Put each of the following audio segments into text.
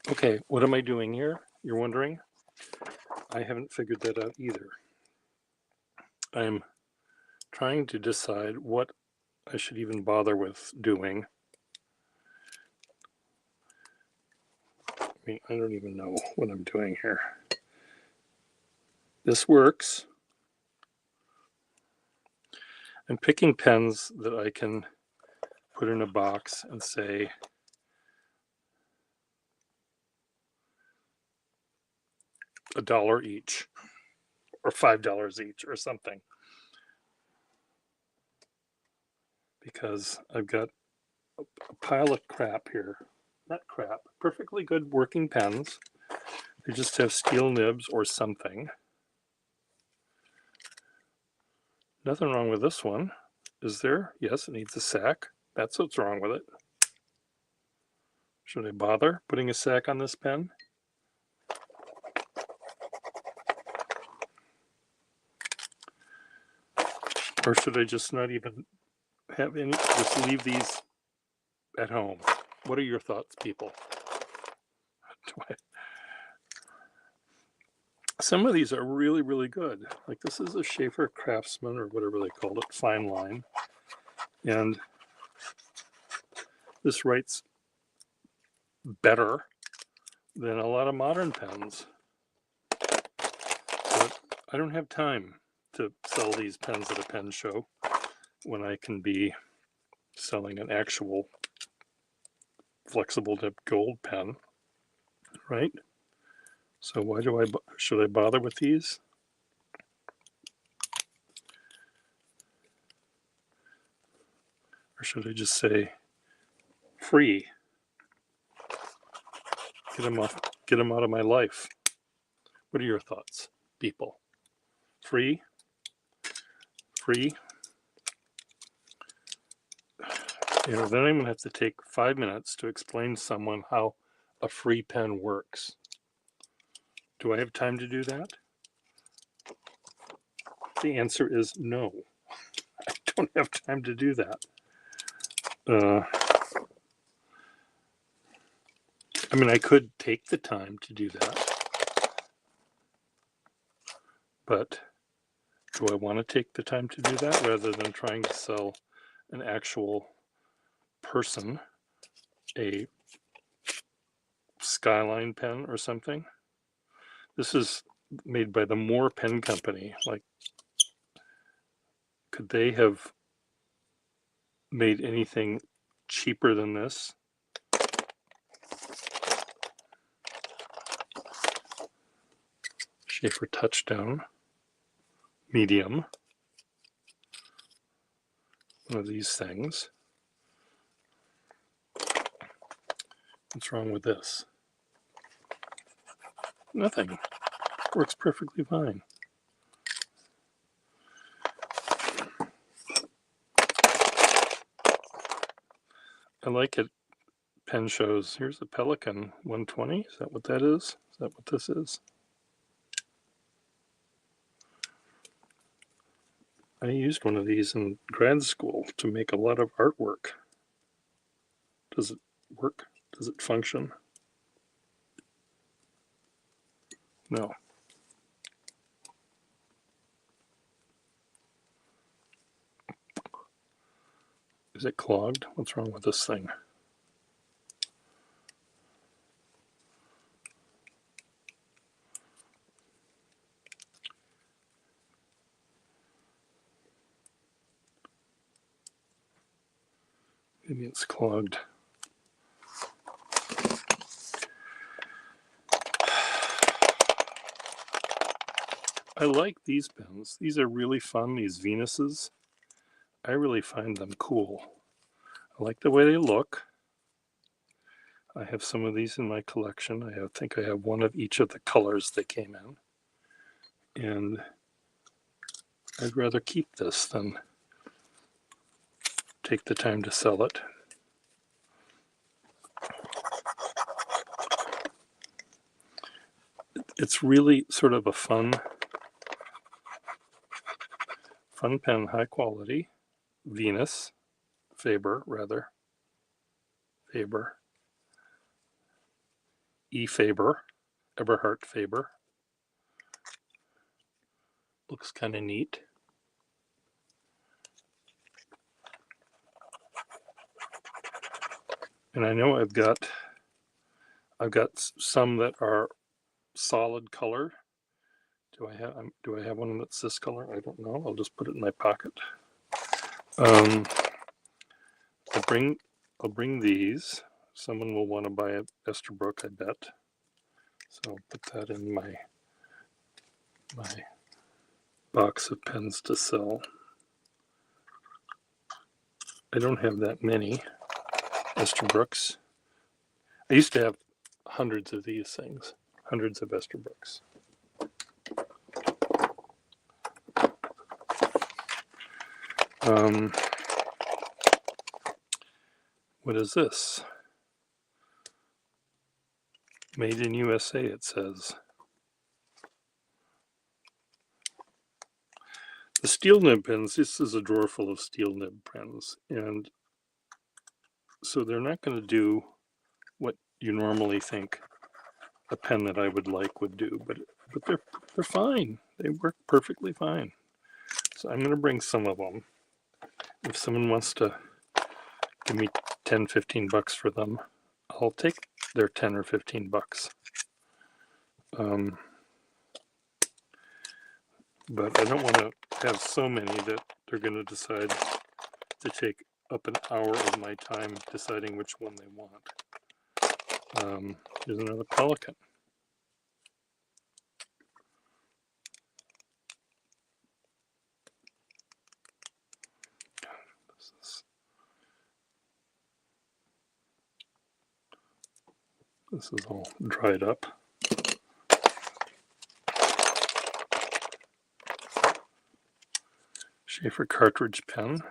Okay, what am I doing here? You're wondering? I haven't figured that out either. I'm trying to decide what I should even bother with doing. I mean, I don't even know what I'm doing here. This works. I'm picking pens that I can put in a box and say, $1 each or $5 each or something. Because I've got a pile of crap here. Not crap, perfectly good working pens. They just have steel nibs or something. Nothing wrong with this one, is there? Yes, it needs a sack. That's what's wrong with it. Should I bother putting a sack on this pen? Or should I just not even have any, just leave these at home? What are your thoughts, people? Some of these are really, really good. Like this is a Schaefer Craftsman or whatever they called it, fine line. And this writes better than a lot of modern pens. But I don't have time to sell these pens at a pen show when I can be selling an actual flexible tip gold pen, right? So why do should I bother with these? Or should I just say free? Get them out of my life. What are your thoughts, people? Free? Free? Then I'm going to have to take 5 minutes to explain to someone how a free pen works. Do I have time to do that? The answer is no. I don't have time to do that. I mean, I could take the time to do that, but do I want to take the time to do that rather than trying to sell an actual person a Skyline pen or something? This is made by the Moore Pen Company. Like, could they have made anything cheaper than this? Schaefer Touchdown, medium. One of these things. What's wrong with this? Nothing. Works perfectly fine. I like it. Pen shows. Here's a Pelikan 120. Is that what that is? Is that what this is? I used one of these in grad school to make a lot of artwork. Does it work? Does it function? No. Is it clogged? What's wrong with this thing? Maybe it's clogged. I like these pens. These are really fun, these Venuses. I really find them cool. I like the way they look. I have some of these in my collection. I think I have one of each of the colors they came in. And I'd rather keep this than take the time to sell it. It's really sort of a fun pen, high quality. Venus, Faber rather. Faber. E. Faber, Eberhard Faber. Looks kind of neat. And I know I've got some that are solid color. Do I have one that's this color? I don't know. I'll just put it in my pocket. I'll bring these. Someone will want to buy a Esterbrook, I bet. So I'll put that in my box of pens to sell. I don't have that many Esterbrook's. I used to have hundreds of these things, hundreds of Esterbrook's. What is this? Made in USA, it says. The steel nib pens, this is a drawer full of steel nib pens, and so they're not going to do what you normally think a pen that I would like would do, but they're fine. They work perfectly fine. So I'm going to bring some of them. If someone wants to give me 10, 15 bucks for them, I'll take their 10 or 15 bucks. But I don't want to have so many that they're going to decide to take up an hour of my time deciding which one they want. Here's another Pelikan. This is all dried up. Sheaffer cartridge pen.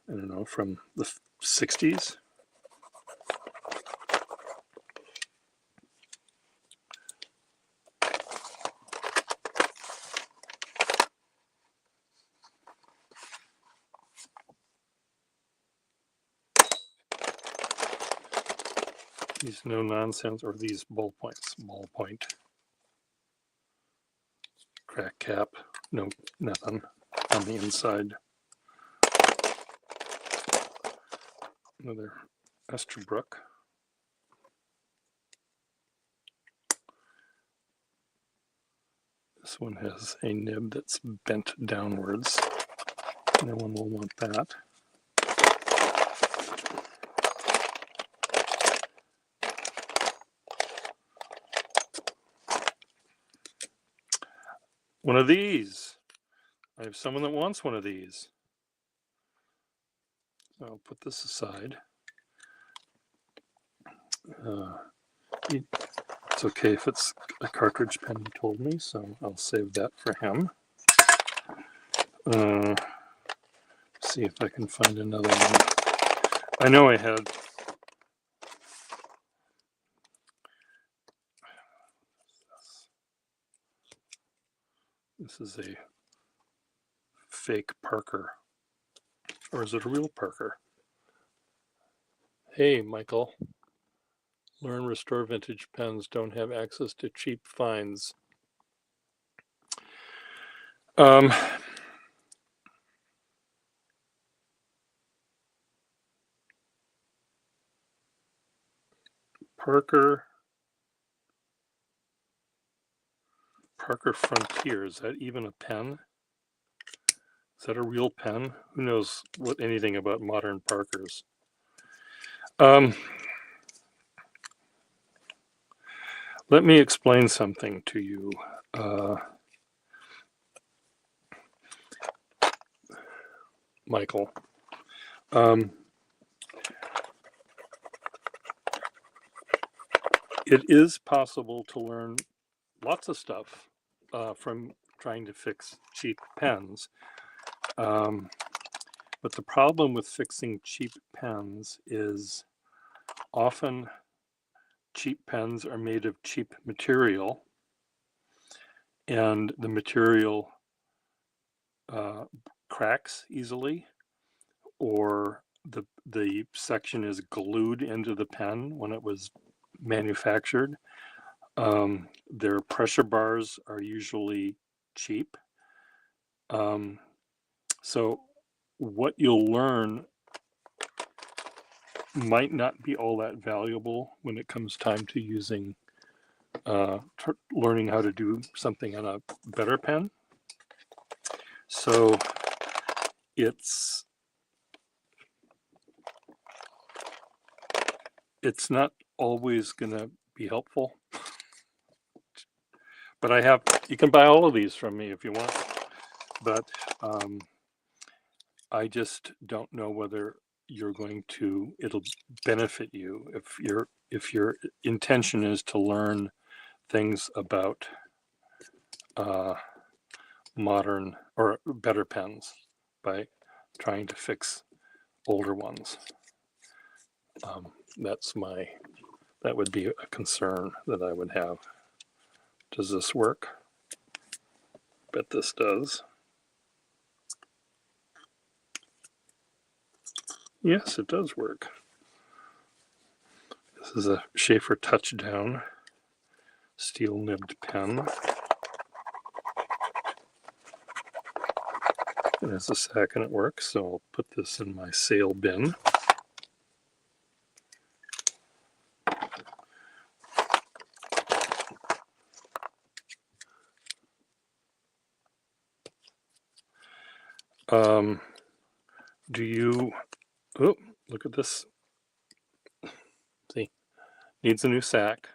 I don't know, from the 60s. These no nonsense, or these ballpoint. Crack cap, no, nothing on the inside. Another Esterbrook. This one has a nib that's bent downwards. No one will want that. One of these. I have someone that wants one of these. I'll put this aside. It's okay if it's a cartridge pen, he told me, so I'll save that for him. See if I can find another one. I know I had. This is a fake Parker. Or is it a real Parker? Hey, Michael. Learn Restore Vintage Pens don't have access to cheap finds. Parker Frontier, is that even a pen? Is that a real pen? Who knows anything about modern Parkers? Let me explain something to you. Michael. It is possible to learn lots of stuff from trying to fix cheap pens. But the problem with fixing cheap pens is often cheap pens are made of cheap material, and the material cracks easily, or the section is glued into the pen when it was manufactured. Their pressure bars are usually cheap. So what you'll learn might not be all that valuable when it comes time to using, learning how to do something on a better pen. So it's not always going to be helpful. But you can buy all of these from me if you want. But I just don't know whether it'll benefit you if your intention is to learn things about modern or better pens by trying to fix older ones. That would be a concern that I would have. Does this work? Bet this does. Yes, it does work. This is a Sheaffer Touchdown steel nibbed pen. It has a sack and it works, so I'll put this in my sale bin. Oh, look at this. See, needs a new sack.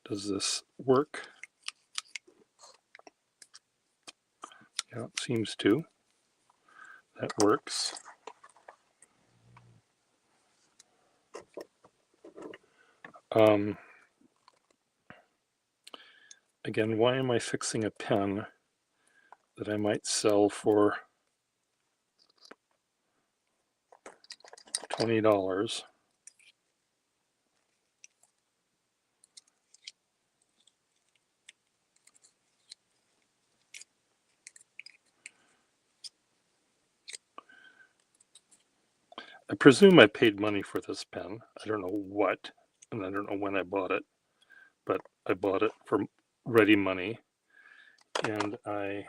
Does this work? Yeah, it seems to. That works. Again, why am I fixing a pen that I might sell for $20? I presume I paid money for this pen. I don't know what, and I don't know when I bought it, but I bought it for ready money, and I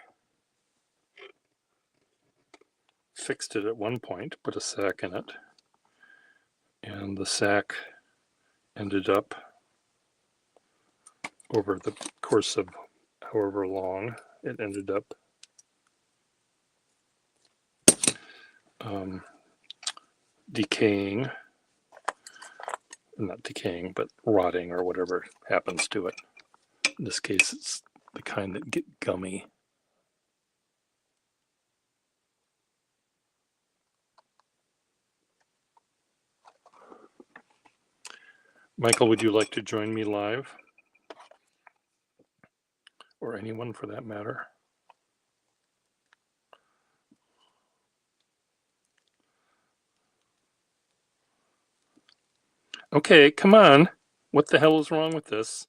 fixed it at one point, put a sack in it, and the sack ended up, over the course of however long, it ended up decaying, not decaying, but rotting or whatever happens to it. In this case, it's the kind that get gummy. Michael, would you like to join me live? Or anyone for that matter? Okay, come on. What the hell is wrong with this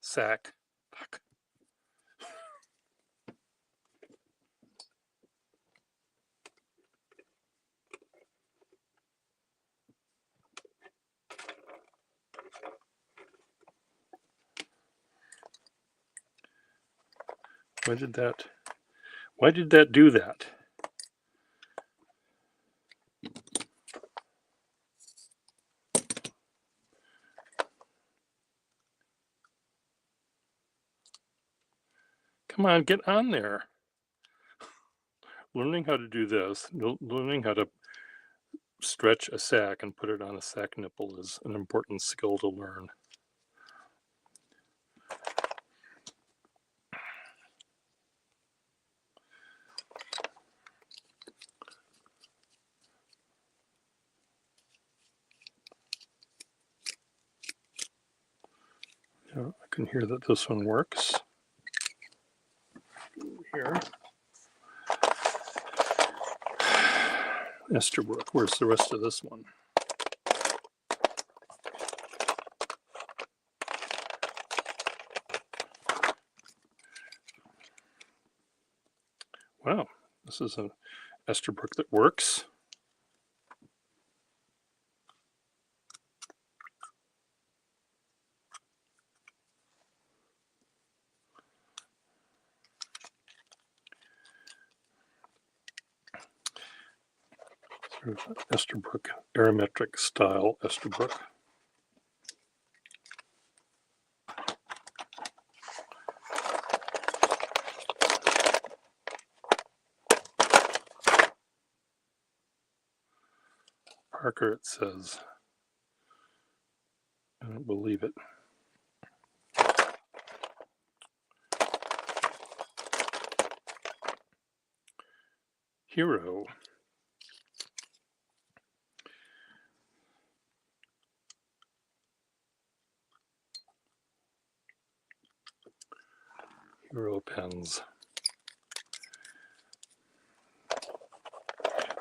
sack? Fuck. Why did that do that? Come on, get on there. Learning how to do this, learning how to stretch a sack and put it on a sack nipple is an important skill to learn. Yeah, I can hear that this one works. Here. Esterbrook. Where's the rest of this one? Wow, this is an Esterbrook that works. Sort of Esterbrook, aromatic style Esterbrook. Parker, it says. I don't believe it. Hero. Hero pens.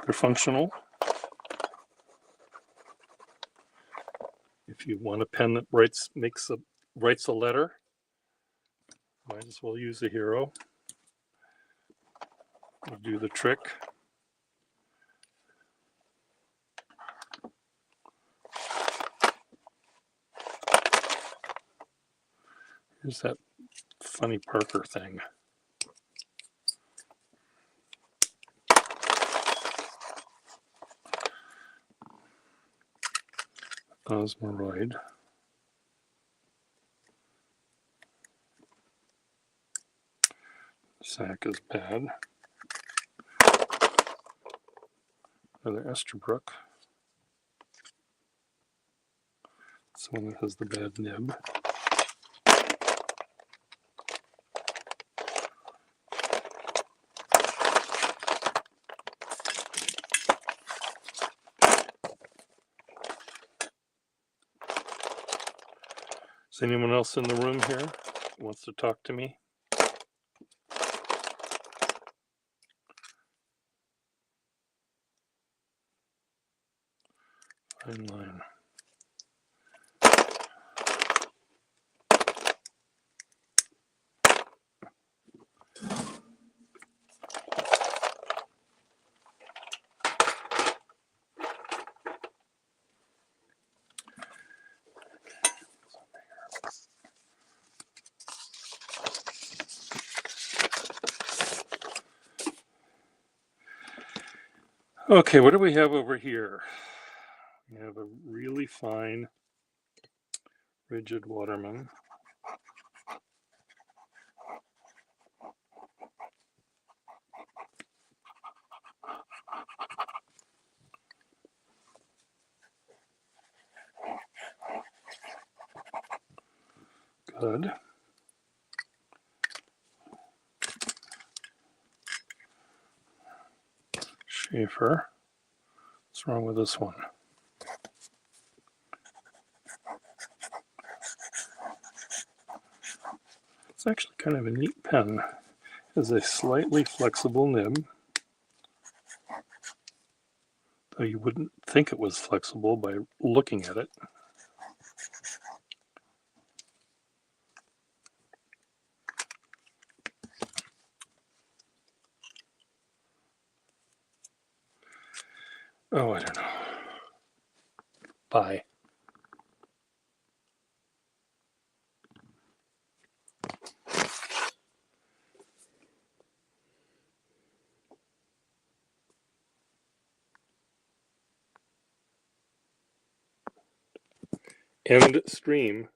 They're functional. If you want a pen that writes a letter, might as well use a Hero. It'll do the trick. Here's that funny Parker thing. Osmoroid. Sack is bad. Another Esterbrook. This one that has the bad nib. Is anyone else in the room here who wants to talk to me? Fine line. Okay, what do we have over here? We have a really fine rigid Waterman. Good. Schaefer. What's wrong with this one? It's actually kind of a neat pen. It has a slightly flexible nib, though you wouldn't think it was flexible by looking at it. Oh, I don't know. Bye. End stream.